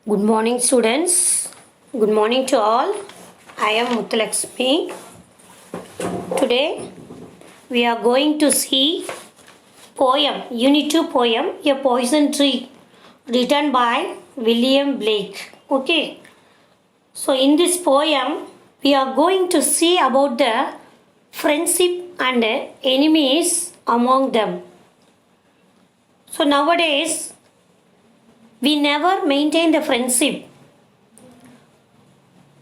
Good morning, students. Good morning to all. I am Muthulakshmi. Today we are going to see poem, Unit 2 poem, A Poison Tree, written by William Blake. Okay. So in this poem, we are going to see about the friendship and enemies among them. So nowadays, we never maintain the friendship.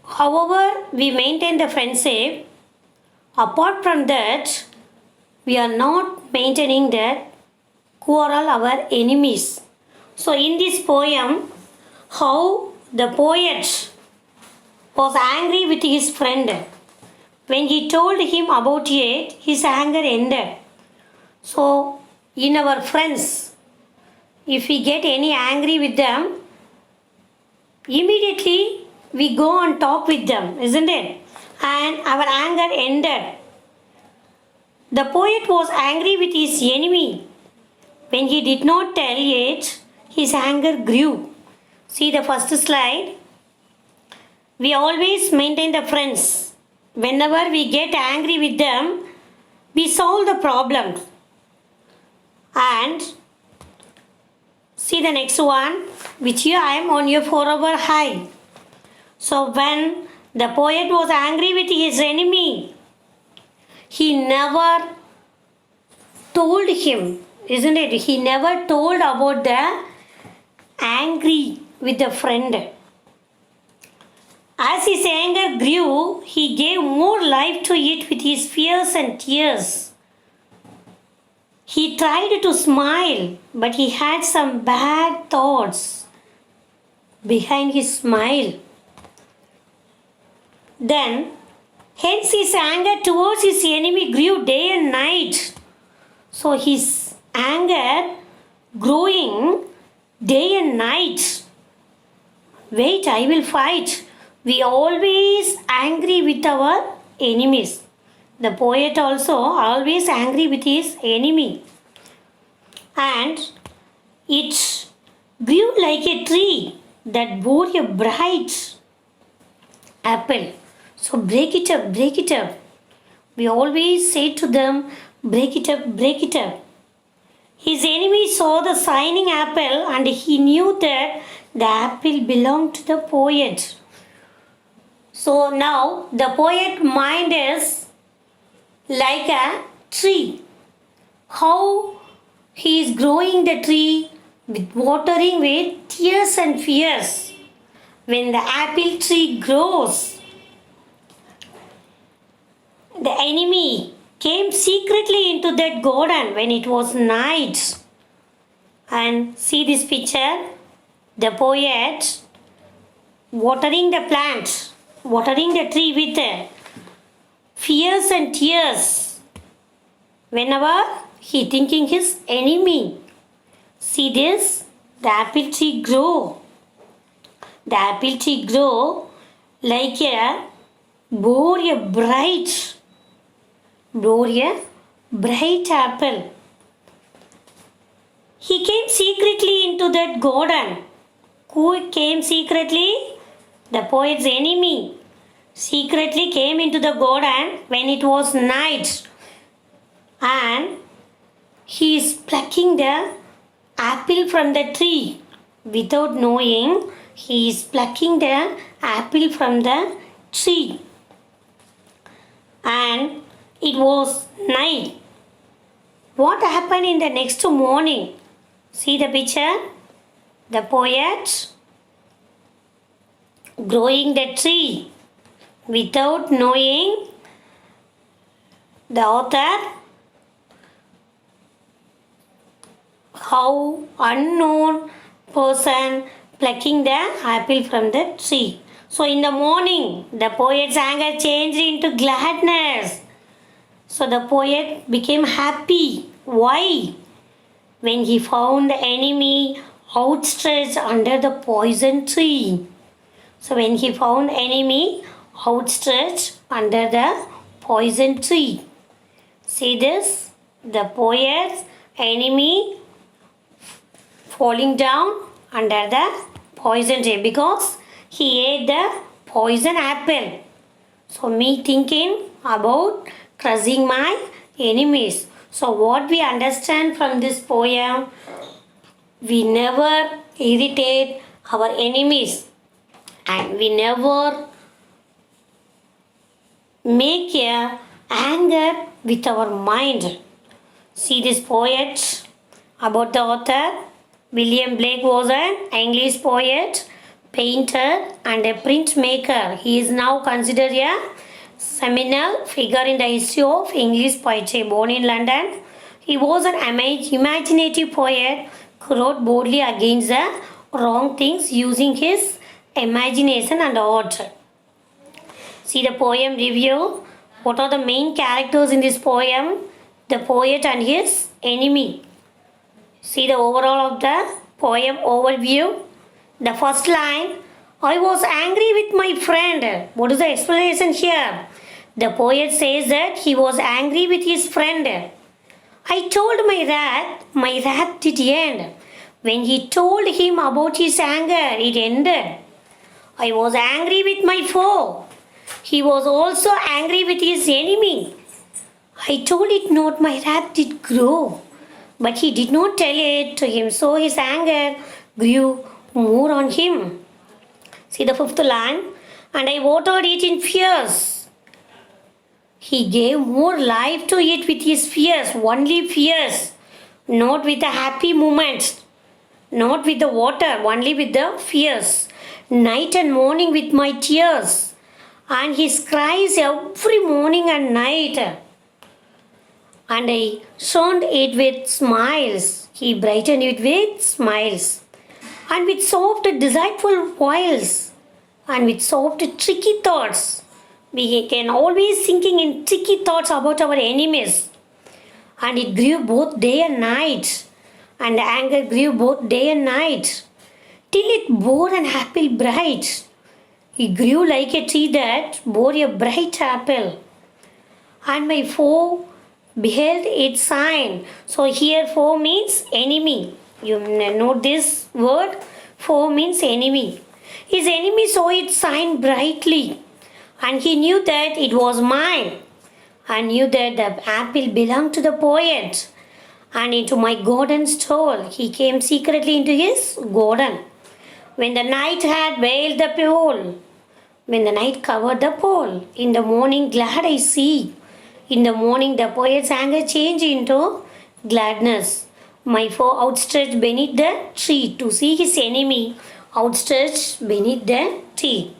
However, we maintain the friendship, apart from that, we are not maintaining that who are all our enemies. So in this poem, how the poet was angry with his friend. When he told him about it, his anger ended. So in our friends, if we get any angry with them, immediately we go and talk with them, isn't it? And our anger ended. The poet was angry with his enemy. When he did not tell it, his anger grew. See the first slide. We always maintain the friends. Whenever we get angry with them, we solve the problems. And see the next one, with you I am on your forever high. So when the poet was angry with his enemy, he never told him, isn't it? He never told about the angry with the friend. As his anger grew, he gave more life to it with his fears and tears. He tried to smile, but he had some bad thoughts behind his smile. Then, hence his anger towards his enemy grew day and night. So his anger growing day and night. Wait, I will fight. We always angry with our enemies. The poet also always angry with his enemy. And it grew like a tree that bore a bright apple. So break it up, break it up. We always say to them, break it up, break it up. His enemy saw the shining apple and he knew that the apple belonged to the poet. So now the poet mind is like a tree. How he is growing the tree with watering with tears and fears. When the apple tree grows, the enemy came secretly into that garden when it was night. And see this picture, the poet watering the plant, watering the tree with fears and tears whenever he thinking his enemy. See this, the apple tree grow. The apple tree grow like a bore a bright apple. He came secretly into that garden. Who came secretly? The poet's enemy secretly came into the garden when it was night, and he is plucking the apple from the tree without knowing. He is plucking the apple from the tree, and it was night. What happened in the next morning? See the picture, the poet growing the tree without knowing. The author, how unknown person plucking the apple from the tree. So in the morning, the poet's anger changed into gladness. So the poet became happy. Why? When he found the enemy outstretched under the poison tree. So when he found enemy outstretched under the poison tree. See this? The poet's enemy falling down under the poisoned him because he ate the poison apple. So, me thinking about crushing my enemies. So, what we understand from this poem, we never irritate our enemies and we never make a anger with our mind. See this poet about the author. William Blake was an English poet, painter, and a printmaker. He is now considered a seminal figure in the history of English poetry. Born in London, he was an imaginative poet who wrote boldly against the wrong things using his imagination and art. See the poem review. What are the main characters in this poem? The poet and his enemy. See the overall of the poem overview. The first line, I was angry with my friend. What is the explanation here? The poet says that he was angry with his friend. I told my wrath did end. When he told him about his anger, it ended. I was angry with my foe. He was also angry with his enemy. I told it not, my wrath did grow. But he did not tell it to him, so his anger grew more on him. See the fifth line. And I watered it in fears. He gave more life to it with his fears, only fears, not with the happy moments, not with the water, only with the fears. Night and morning with my tears, and his cries every morning and night. And I shone it with smiles. He brightened it with smiles. And with soft, delightful wiles. And with soft, tricky thoughts. We can always thinking in tricky thoughts about our enemies. And it grew both day and night. And the anger grew both day and night. Till it bore an apple bright. It grew like a tree that bore a bright apple. And my foe beheld its sign. So here foe means enemy. You note this word. Foe means enemy. His enemy saw its sign brightly. And he knew that it was mine. And knew that the apple belonged to the poet. And into my garden stole. He came secretly into his garden. When the night had veiled the pole. When the night covered the pole. In the morning glad I see. In the morning, the poet's anger changed into gladness. My foe outstretched beneath the tree to see his enemy outstretched beneath the tree.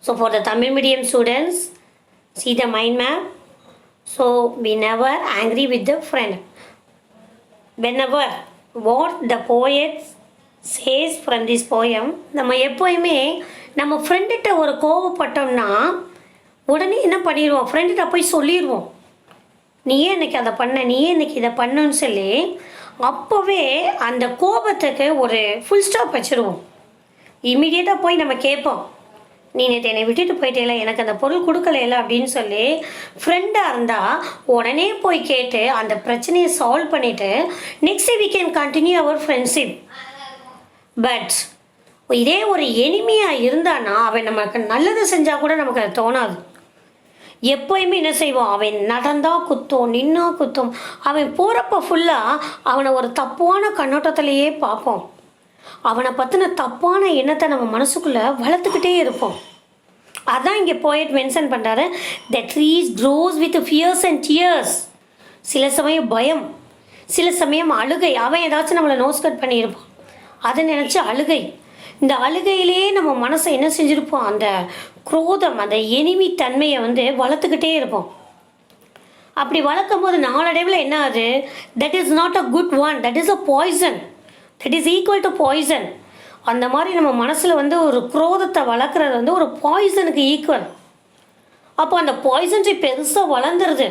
So, for the Tamil medium students, see the mind map. So, be never angry with the friend. Whenever what the poet says from this poem, நம்ம எப்போயுமே நம்ம ஃப்ரெண்டுகிட்ட ஒரு கோவப்பட்டோம்னா உடனே என்ன பண்ணிடுவோம், ஃப்ரெண்டுகிட்ட போய் சொல்லிடுவோம், நீ ஏன் இன்னைக்கு அதை பண்ண, நீ ஏன் இன்னைக்கு இதை பண்ணுன்னு சொல்லி அப்போவே அந்த கோபத்துக்கு ஒரு ஃபுல் ஸ்டாப் வச்சுருவோம். இமீடியட்டாக போய் நம்ம கேட்போம், நீ நேற்று என்னை விட்டுட்டு போயிட்டேல, எனக்கு அந்த பொருள் கொடுக்கலையில அப்படின்னு சொல்லி ஃப்ரெண்டாக இருந்தால் உடனே போய் கேட்டு அந்த பிரச்சனையை சால்வ் பண்ணிவிட்டு next we can continue our friendship. But இதே ஒரு எனிமியாக இருந்தானா அவன் நமக்கு நல்லது செஞ்சால் கூட நமக்கு அது தோணாது. எப்போயுமே என்ன செய்வோம், அவன் நடந்தால் குத்தம், நின்னா குத்தம், அவன் போகிறப்ப ஃபுல்லாக அவனை ஒரு தப்பான கண்ணோட்டத்திலேயே பார்ப்போம். அவனை பற்றின தப்பான எண்ணத்தை நம்ம மனசுக்குள்ளே வளர்த்துக்கிட்டே இருப்போம். அதான் இங்கே போயட் மென்ஷன் பண்ணுறாரு, the trees grows with fears and tears. சில சமயம் பயம், சில சமயம் அழுகை, அவன் ஏதாச்சும் நம்மளை நோஸ் கட் பண்ணியிருப்பான், அதை நினச்சி அழுகை. இந்த அழுகையிலே நம்ம மனசை என்ன செஞ்சுருப்போம், அந்த குரோதம், அந்த எனிமி தன்மையை வளர்த்துக்கிட்டே இருப்போம். அப்படி வளர்க்கும் போது நாளடைவில் என்ன ஆகுது, that is not a good one, that is a poison, that is equal to poison. அந்த மாதிரி நம்ம மனசில் ஒரு குரோதத்தை வளர்க்குறது ஒரு பாய்சனுக்கு ஈக்குவல். அப்போ அந்த பாய்சன்ஸை பெருசாக வளர்ந்துருது.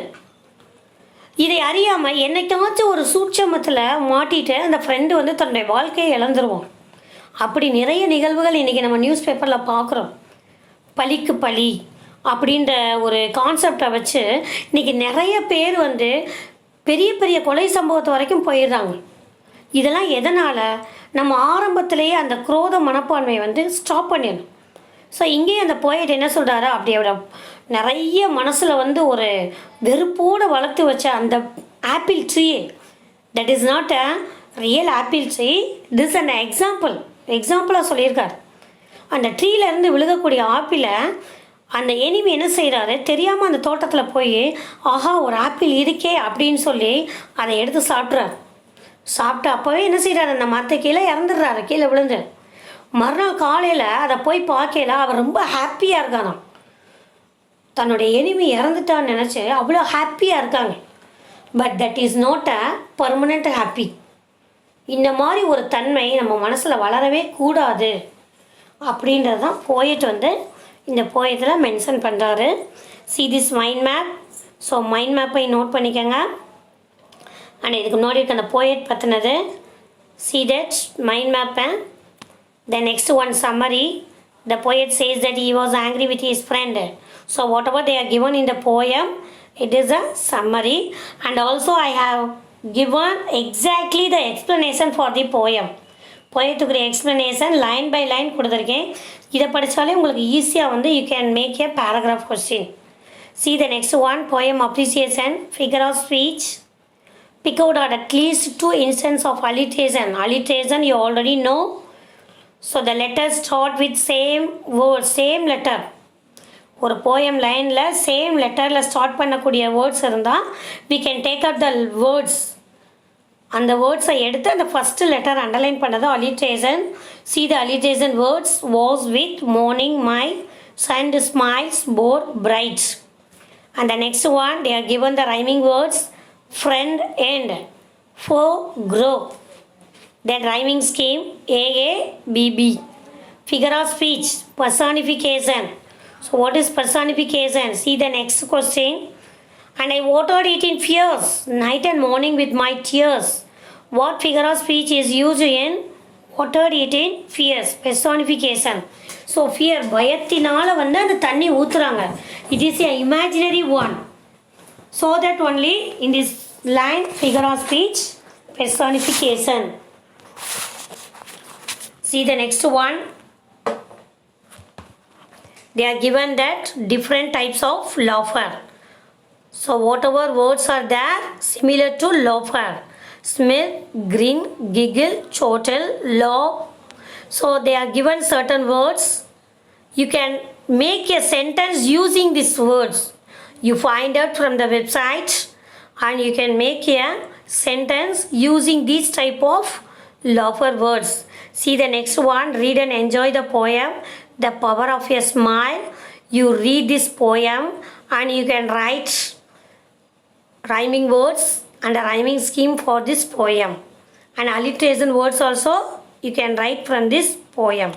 இதை அறியாமல் என்னைக்காச்சும் ஒரு சூட்சமத்தில் மாட்டிட்டு அந்த ஃப்ரெண்டு தன்னுடைய வாழ்க்கையை இழந்துருவோம். அப்படி நிறைய நிகழ்வுகள் இன்றைக்கி நம்ம நியூஸ் பேப்பரில் பார்க்குறோம். பழிக்கு பழி அப்படின்ற ஒரு கான்செப்டை வச்சு இன்றைக்கி நிறைய பேர் பெரிய பெரிய கொலை சம்பவத்து வரைக்கும் போயிடுறாங்க. இதெல்லாம் எதனால்? நம்ம ஆரம்பத்திலேயே அந்த குரோத மனப்பான்மையை வந்து ஸ்டாப் பண்ணிடணும். ஸோ இங்கேயும் அந்த போயட் என்ன சொல்கிறாரு, அப்படியோட நிறைய மனசில் வந்து ஒரு வெறுப்போடு வளர்த்து வச்ச அந்த apple tree, that is not a real apple tree, this and எக்ஸாம்பிளாக சொல்லியிருக்கார். அந்த ட்ரீலேருந்து விழுகக்கூடிய ஆப்பிளை அந்த எனிமி என்ன செய்கிறாரு, தெரியாமல் அந்த தோட்டத்தில் போய் ஆஹா ஒரு ஆப்பிள் இருக்கே அப்படின்னு சொல்லி அதை எடுத்து சாப்பிட்றாரு. சாப்பிட்டு அப்போவே என்ன செய்கிறாரு, அந்த மரத்தை கீழே இறந்துடுறாரு, கீழே விழுந்து. மறுநாள் காலையில் அதை போய் பார்க்கல, அவர் ரொம்ப ஹாப்பியாக இருக்காராம். தன்னுடைய எனிமி இறந்துட்டான்னு நினச்சி அவ்வளோ ஹாப்பியாக இருக்காங்க. But that is not a permanent happy. இந்த மாதிரி ஒரு தன்மை நம்ம மனசில் வளரவே கூடாது அப்படின்றது தான் போயட் வந்து இந்த போயத்தில் மென்ஷன் பண்ணுறாரு. See this mind map. So mind மேப்பை நோட் பண்ணிக்கோங்க. அண்ட் இதுக்கு முன்னாடி இருக்க அந்த போயட் பற்றினது. சி தட் மைண்ட் மேப்பை. The next one summary. The poet says that he was angry with his friend. So whatever they are given in the poem, it is a summary. And also I have given exactly the explanation for the poem. போயத்துக்குரிய explanation line by line கொடுத்துருக்கேன். இதை படித்தாலே உங்களுக்கு ஈஸியாக வந்து you can make a paragraph question. See the next one, poem appreciation, figure of speech. Pick out at least 2 instances of alliteration. Alliteration you already know. So the letters start with same word, same letter. ஒரு poem லைனில் same லெட்டரில் start பண்ணக்கூடிய words இருந்தால் we can take out the words. அந்த வேர்ட்ஸை எடுத்து அந்த first letter underline பண்ணது alliteration. See the alliteration words. Was with, morning, my, sun smiles, bore, bright. And the next one, they are given the rhyming words friend, end, for, grow. Then rhyming scheme AABB. Figure of speech, personification. So what is personification? See the next question. And I watered it in fears, night and morning with my tears. What figure of speech is used in watered it in fears? Personification. So fear, பயத்தினால வந்து அந்த தண்ணி ஊற்றுறாங்க. It is a imaginary one. So that only in this line figure of speech, personification. See the next one. They are given that different types of laughter. So whatever words are there similar to laughter. Smile, grin, giggle, chortle, laugh. So they are given certain words. You can make a sentence using these words. You find out from the website and you can make a sentence using these type of laughter words. See the next one. Read and enjoy the poem, The Power of a Smile. You read this poem and you can write rhyming words and a rhyming scheme for this poem. And alliteration words also you can write from this poem.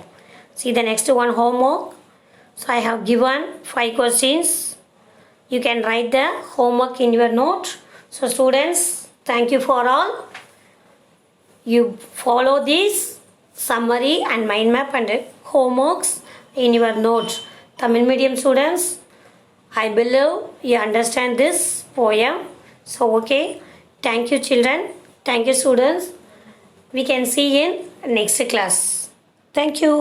See the next one, homework. So I have given 5 questions. You can write the homework in your note. So students, thank you for all. You follow this summary and mind map and homeworks in your note. Tamil medium students, I believe you understand this poem. So okay, thank you children, thank you students. We can see in next class. Thank you.